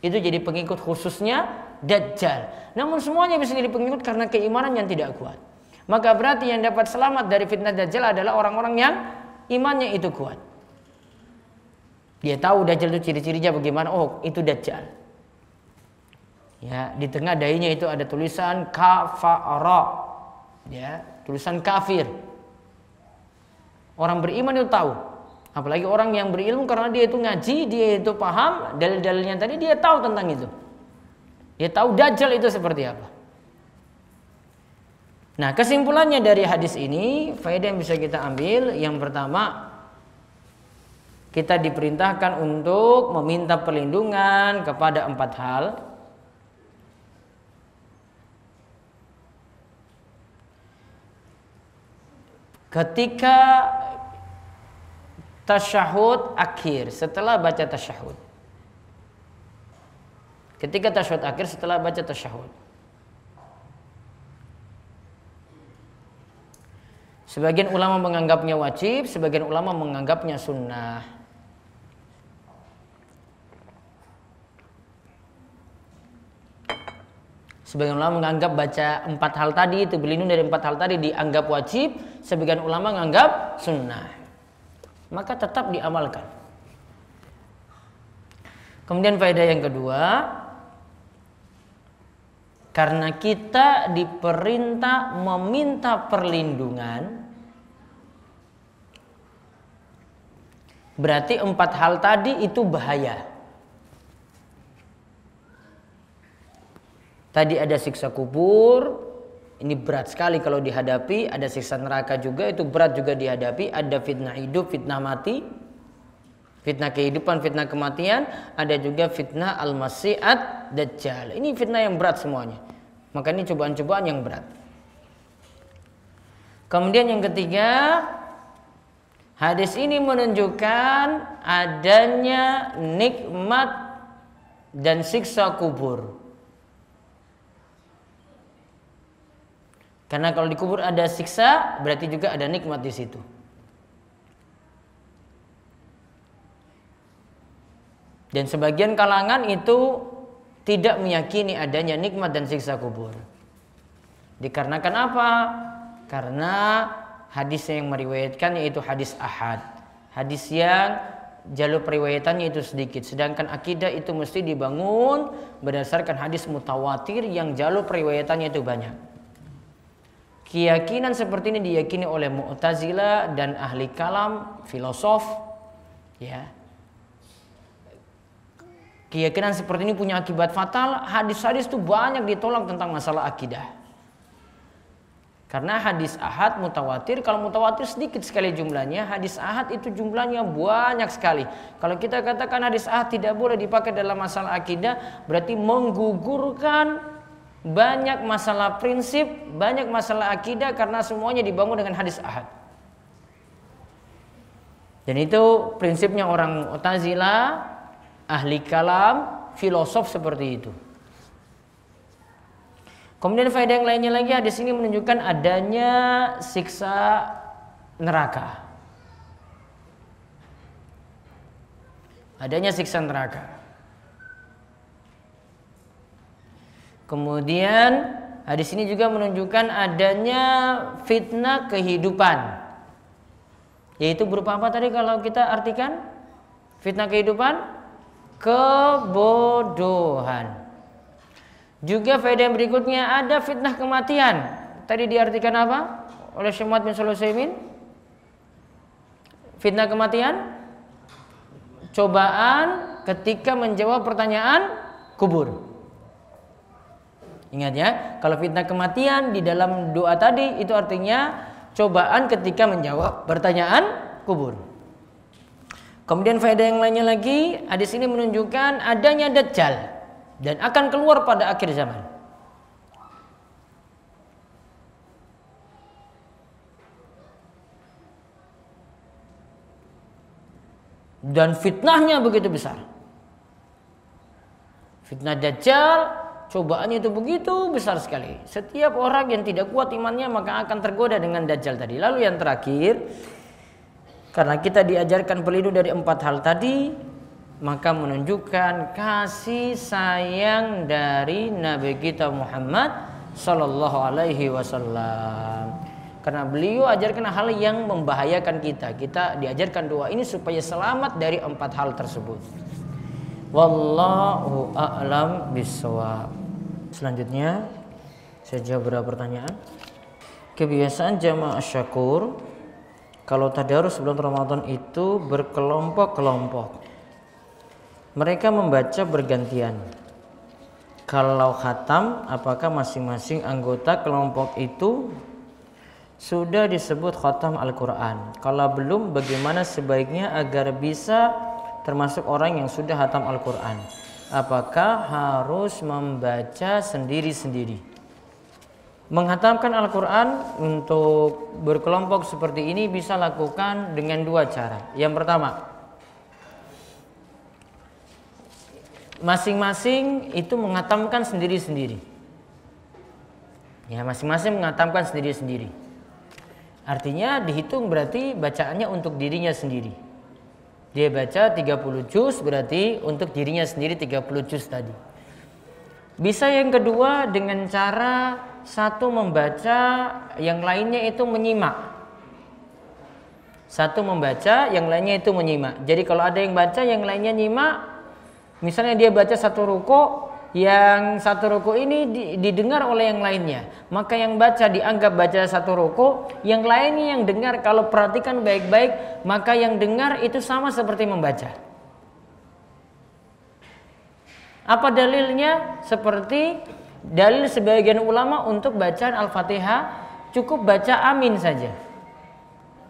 Itu jadi pengikut khususnya Dajjal. Namun semuanya bisa jadi pengikut karena keimanan yang tidak kuat. Maka berarti yang dapat selamat dari fitnah Dajjal adalah orang-orang yang imannya itu kuat. Dia tahu Dajjal itu ciri-cirinya bagaimana. Oh, itu Dajjal. Ya, di tengah dahinya itu ada tulisan kafara. Ya, tulisan kafir. Orang beriman itu tahu. Apalagi orang yang berilmu karena dia itu ngaji, dia itu paham dalil-dalilnya tadi, dia tahu tentang itu. Dia tahu Dajjal itu seperti apa. Nah, kesimpulannya dari hadis ini, faedah yang bisa kita ambil, yang pertama, kita diperintahkan untuk meminta perlindungan kepada 4 hal. Ketika tasyahud akhir, setelah baca tasyahud. Ketika tasyahud akhir, setelah baca tasyahud. Sebagian ulama menganggapnya wajib, sebagian ulama menganggapnya sunnah. Sebagian ulama menganggap baca 4 hal tadi, itu berlindung dari 4 hal tadi dianggap wajib, sebagian ulama menganggap sunnah. Maka tetap diamalkan. Kemudian faedah yang kedua, karena kita diperintah meminta perlindungan, berarti 4 hal tadi itu bahaya. Tadi ada siksa kubur, ini berat sekali kalau dihadapi. Ada siksa neraka juga, itu berat juga dihadapi. Ada fitnah hidup, fitnah mati, fitnah kehidupan, fitnah kematian. Ada juga fitnah al-Masih Dajjal. Ini fitnah yang berat semuanya. Maka ini cobaan-cobaan yang berat. Kemudian yang ketiga, hadis ini menunjukkan adanya nikmat dan siksa kubur. Karena kalau di kubur ada siksa, berarti juga ada nikmat di situ. Dan sebagian kalangan itu tidak meyakini adanya nikmat dan siksa kubur. Dikarenakan apa? Karena hadis yang meriwayatkan yaitu hadis ahad. Hadis yang jalur periwayatannya itu sedikit. Sedangkan akidah itu mesti dibangun berdasarkan hadis mutawatir yang jalur periwayatannya itu banyak. Keyakinan seperti ini diyakini oleh Mu'tazilah dan ahli kalam, filosof, ya. Keyakinan seperti ini punya akibat fatal. Hadis-hadis itu banyak ditolak tentang masalah akidah. Karena hadis ahad mutawatir, kalau mutawatir sedikit sekali jumlahnya, hadis ahad itu jumlahnya banyak sekali. Kalau kita katakan hadis ahad tidak boleh dipakai dalam masalah akidah, berarti menggugurkan banyak masalah prinsip, banyak masalah akidah karena semuanya dibangun dengan hadis ahad. Dan itu prinsipnya orang Mu'tazilah, ahli kalam, filosof seperti itu. Kemudian faedah yang lainnya lagi, hadis ini menunjukkan adanya siksa neraka. Adanya siksa neraka. Kemudian hadis ini juga menunjukkan adanya fitnah kehidupan. Yaitu berupa apa tadi kalau kita artikan? Fitnah kehidupan? Kebodohan. Juga faedah yang berikutnya ada fitnah kematian. Tadi diartikan apa? Oleh Syekh Muhammad bin Shalih Al-Utsaimin. Fitnah kematian? Cobaan ketika menjawab pertanyaan kubur. Ingat ya, kalau fitnah kematian di dalam doa tadi itu artinya cobaan ketika menjawab pertanyaan kubur. Kemudian faedah yang lainnya lagi, hadis ini menunjukkan adanya Dajjal dan akan keluar pada akhir zaman. Dan fitnahnya begitu besar. Fitnah Dajjal, cobaannya itu begitu besar sekali. Setiap orang yang tidak kuat imannya maka akan tergoda dengan Dajjal tadi. Lalu yang terakhir, karena kita diajarkan berlindung dari 4 hal tadi, maka menunjukkan kasih sayang dari Nabi kita Muhammad sallallahu alaihi wasallam. Karena beliau ajarkan hal yang membahayakan kita. Kita diajarkan doa ini supaya selamat dari 4 hal tersebut. Wallahu a'lam bishawab. Selanjutnya saya jawab beberapa pertanyaan. Kebiasaan jamaah syakur kalau tadarus bulan Ramadan itu berkelompok-kelompok. Mereka membaca bergantian. Kalau khatam, apakah masing-masing anggota kelompok itu sudah disebut khatam Al-Quran? Kalau belum, bagaimana sebaiknya agar bisa termasuk orang yang sudah khatam Al-Quran? Apakah harus membaca sendiri-sendiri? Menghatamkan Al-Quran untuk berkelompok seperti ini bisa lakukan dengan 2 cara. Yang pertama, masing-masing itu menghatamkan sendiri-sendiri. Ya, masing-masing menghatamkan sendiri-sendiri. Artinya dihitung berarti bacaannya untuk dirinya sendiri. Dia baca 30 juz berarti untuk dirinya sendiri 30 juz tadi. Bisa yang kedua dengan cara satu membaca, yang lainnya itu menyimak. Satu membaca, yang lainnya itu menyimak. Jadi kalau ada yang baca, yang lainnya nyimak. Misalnya dia baca 1 ruku, yang 1 ruku ini didengar oleh yang lainnya. Maka yang baca dianggap baca 1 ruku, yang lainnya yang dengar. Kalau perhatikan baik-baik, maka yang dengar itu sama seperti membaca. Apa dalilnya? Seperti dalil sebagian ulama untuk bacaan Al-Fatihah cukup baca amin saja.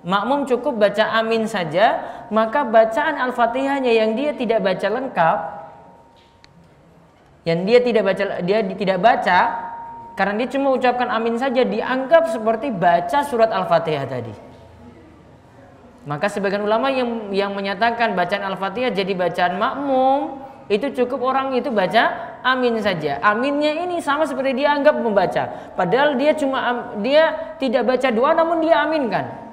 Makmum cukup baca amin saja, maka bacaan Al-Fatihahnya yang dia tidak baca lengkap, yang dia tidak baca karena dia cuma ucapkan amin saja, dianggap seperti baca surat Al-Fatihah tadi. Maka sebagian ulama yang menyatakan bacaan Al-Fatihah jadi bacaan makmum, itu cukup orang itu baca amin saja. Aminnya ini sama seperti dia anggap membaca. Padahal dia tidak baca doa namun dia aminkan.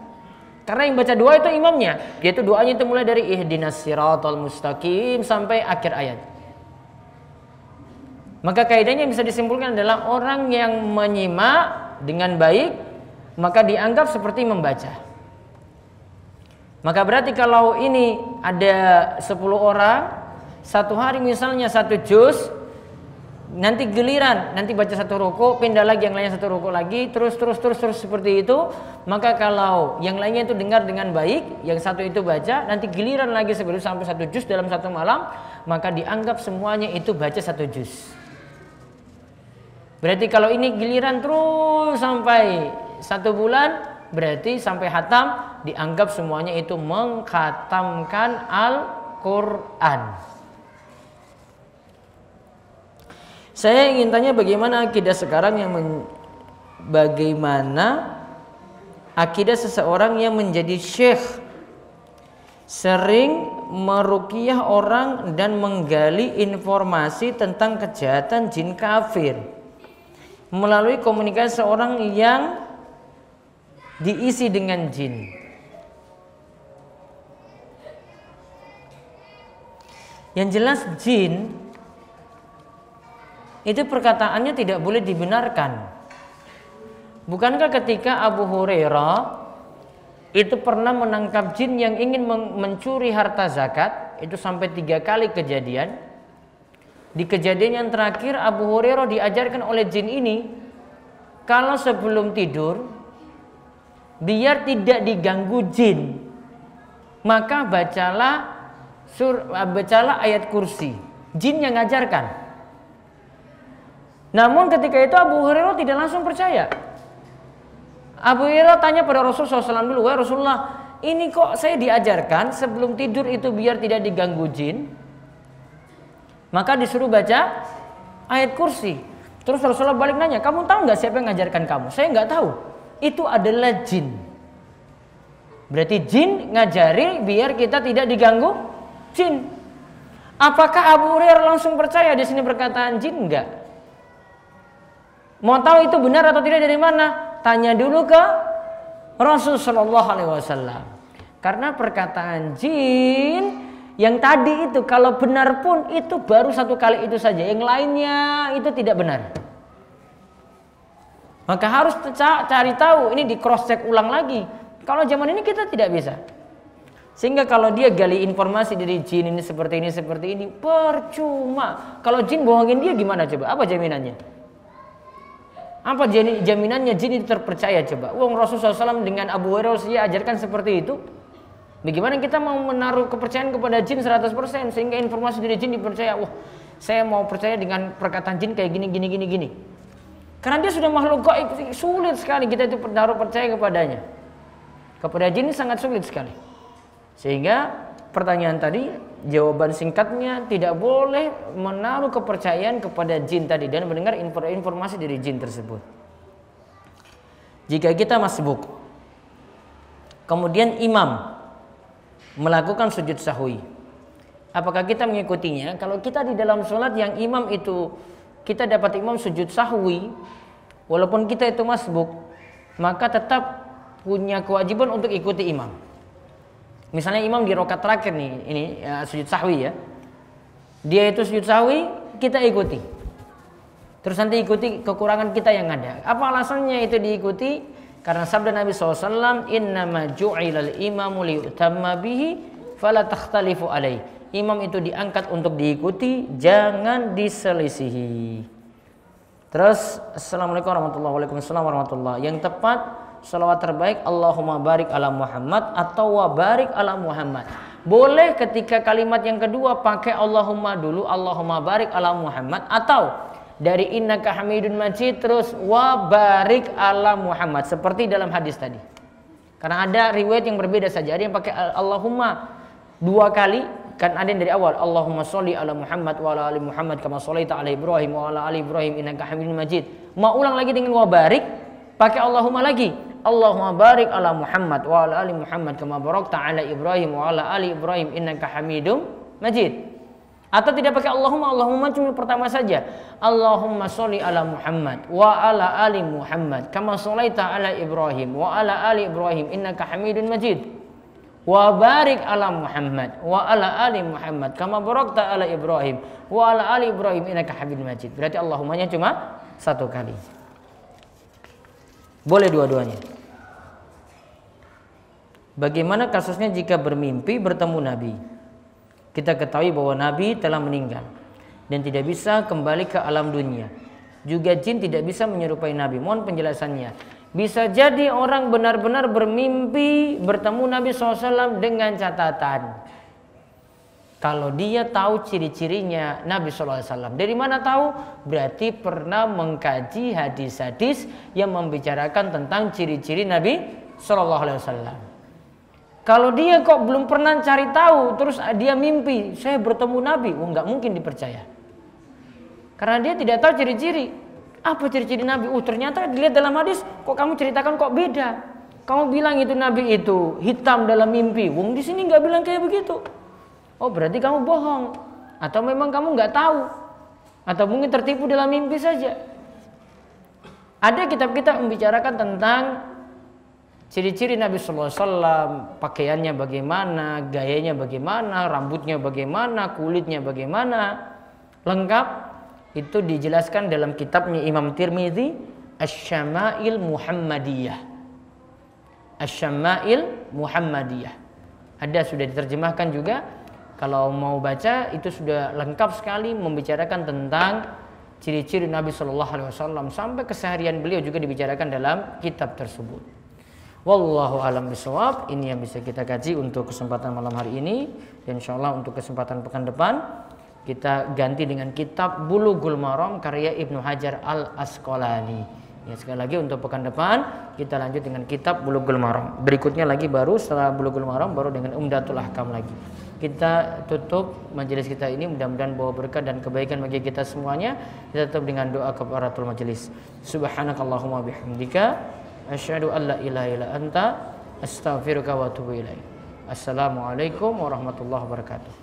Karena yang baca doa itu imamnya. Yaitu doanya itu mulai dari ihdinas siratal mustaqim sampai akhir ayat. Maka kaidahnya bisa disimpulkan adalah orang yang menyimak dengan baik maka dianggap seperti membaca. Maka berarti kalau ini ada 10 orang, satu hari misalnya 1 juz, nanti giliran nanti baca 1 ruku, pindah lagi yang lainnya 1 ruku lagi, terus seperti itu. Maka kalau yang lainnya itu dengar dengan baik, yang satu itu baca, nanti giliran lagi sebelum sampai 1 juz dalam 1 malam, maka dianggap semuanya itu baca 1 juz. Berarti kalau ini giliran terus sampai 1 bulan, berarti sampai khatam dianggap semuanya itu mengkhatamkan Al-Quran. Saya ingin tanya bagaimana akidah sekarang bagaimana akidah seseorang yang menjadi syekh, sering meruqyah orang dan menggali informasi tentang kejahatan jin kafir melalui komunikasi seorang yang diisi dengan jin. Yang jelas jin itu perkataannya tidak boleh dibenarkan. Bukankah ketika Abu Hurairah itu pernah menangkap jin yang ingin mencuri harta zakat, itu sampai 3 kali kejadian. Di kejadian yang terakhir Abu Hurairah diajarkan oleh jin ini, kalau sebelum tidur biar tidak diganggu jin, maka bacalah ayat kursi. Jin yang ngajarkan. Namun ketika itu Abu Hurairah tidak langsung percaya. Abu Hurairah tanya pada Rasulullah SAW dulu, "Wahai Rasulullah, ini kok saya diajarkan sebelum tidur itu biar tidak diganggu jin, maka disuruh baca ayat kursi." Terus Rasulullah balik nanya, "Kamu tahu nggak siapa yang ngajarkan kamu?" "Saya nggak tahu." "Itu adalah jin." Berarti jin ngajari biar kita tidak diganggu jin. Apakah Abu Hurairah langsung percaya di sini perkataan jin? Enggak. Mau tahu itu benar atau tidak dari mana? Tanya dulu ke Rasul sallallahu alaihi wasallam. Karena perkataan jin yang tadi itu kalau benar pun itu baru satu kali itu saja, yang lainnya itu tidak benar. Maka harus cari tahu, ini di cross check ulang lagi. Kalau zaman ini kita tidak bisa. Sehingga kalau dia gali informasi dari jin ini seperti ini, percuma. Kalau jin bohongin dia gimana coba? Apa jaminannya? Apa jaminannya jin itu terpercaya coba? Wong Rasulullah SAW dengan Abu Hurairah dia ajarkan seperti itu. Bagaimana kita mau menaruh kepercayaan kepada jin 100% sehingga informasi dari jin dipercaya? Wah, saya mau percaya dengan perkataan jin kayak gini. Karena dia sudah makhluk gaib, sulit sekali kita itu menaruh percaya kepadanya. Kepada jin ini sangat sulit sekali. Sehingga pertanyaan tadi, jawaban singkatnya tidak boleh menaruh kepercayaan kepada jin tadi dan mendengar informasi dari jin tersebut. Jika kita masbuk, kemudian imam melakukan sujud sahwi, apakah kita mengikutinya? Kalau kita di dalam sholat yang imam itu kita dapat imam sujud sahwi, walaupun kita itu masbuk, maka tetap punya kewajiban untuk ikuti imam. Misalnya imam di rakaat terakhir nih, ini sujud sahwi ya. Dia itu sujud sahwi, kita ikuti. Terus nanti ikuti kekurangan kita yang ada. Apa alasannya itu diikuti? Karena sabda Nabi SAW, innama ju'ilal imamu liyutamma bihi fala takhtalifu alaih. Imam itu diangkat untuk diikuti, jangan diselisihi. Terus assalamualaikum warahmatullahi wabarakatuh. Yang tepat salawat terbaik Allahumma barik ala Muhammad atau wa barik ala Muhammad. Boleh ketika kalimat yang kedua pakai Allahumma dulu, Allahumma barik ala Muhammad, atau dari innaka hamidun majid terus wa barik ala Muhammad seperti dalam hadis tadi. Karena ada riwayat yang berbeda saja. Ada yang pakai Allahumma dua kali, kan ada yang dari awal Allahumma sholli ala Muhammad wa ala ali Muhammad kama sholaita ala Ibrahim wa ala ali Ibrahim innaka hamidun majid. Mau ulang lagi dengan wa barik, pakai Allahumma lagi. Allahumma barik ala Muhammad wa ala ali Muhammad kama barakta ala Ibrahim wa ala ali Ibrahim innaka hamidum majid. Atau tidak pakai Allahumma cuma pertama saja. Allahumma sholli ala Muhammad wa ala ali Muhammad kama sholaita ala Ibrahim wa ala ali Ibrahim innaka hamidun majid. Wa barik ala Muhammad wa ala ali Muhammad kama barakta ala Ibrahim wa ala ali Ibrahim innaka hamidun majid. Berarti Allahummanya cuma satu kali. Boleh dua-duanya. Bagaimana kasusnya jika bermimpi bertemu Nabi? Kita ketahui bahwa Nabi telah meninggal dan tidak bisa kembali ke alam dunia. Juga jin tidak bisa menyerupai Nabi. Mohon penjelasannya. Bisa jadi orang benar-benar bermimpi bertemu Nabi SAW dengan catatan. Kalau dia tahu ciri-cirinya Nabi SAW. Dari mana tahu? Berarti pernah mengkaji hadis-hadis yang membicarakan tentang ciri-ciri Nabi SAW. Kalau dia kok belum pernah cari tahu, terus dia mimpi, saya bertemu Nabi, nggak mungkin dipercaya. Karena dia tidak tahu ciri-ciri. Apa ciri-ciri Nabi? Ternyata dilihat dalam hadis, kok kamu ceritakan kok beda. Kamu bilang itu Nabi itu hitam dalam mimpi, di sini nggak bilang kayak begitu. Oh berarti kamu bohong, atau memang kamu nggak tahu, atau mungkin tertipu dalam mimpi saja. Ada kitab-kitab membicarakan tentang ciri-ciri Nabi SAW, pakaiannya bagaimana, gayanya bagaimana, rambutnya bagaimana, kulitnya bagaimana, lengkap. Itu dijelaskan dalam kitabnya Imam Tirmidzi, Asy-Syama'il Muhammadiyah. Asy-Syama'il Muhammadiyah. Ada sudah diterjemahkan juga. Kalau mau baca itu sudah lengkap sekali membicarakan tentang ciri-ciri Nabi SAW sampai keseharian beliau juga dibicarakan dalam kitab tersebut. Wallahu a'lam bishawab. Ini yang bisa kita kaji untuk kesempatan malam hari ini, dan insyaallah untuk kesempatan pekan depan kita ganti dengan kitab Bulughul Maram karya Ibnu Hajar Al-Asqalani. Ya, sekali lagi untuk pekan depan kita lanjut dengan kitab Bulughul Maram. Berikutnya lagi baru setelah Bulughul Maram baru dengan Umdatul Ahkam lagi. Kita tutup majelis kita ini, mudah-mudahan bawa berkah dan kebaikan bagi kita semuanya. Kita tutup dengan doa kafaratul majelis. Subhanakallahumma bihamdika asyhadu an la ilaha illa anta astaghfiruka wa atubu ilaik. Assalamualaikum warahmatullahi wabarakatuh.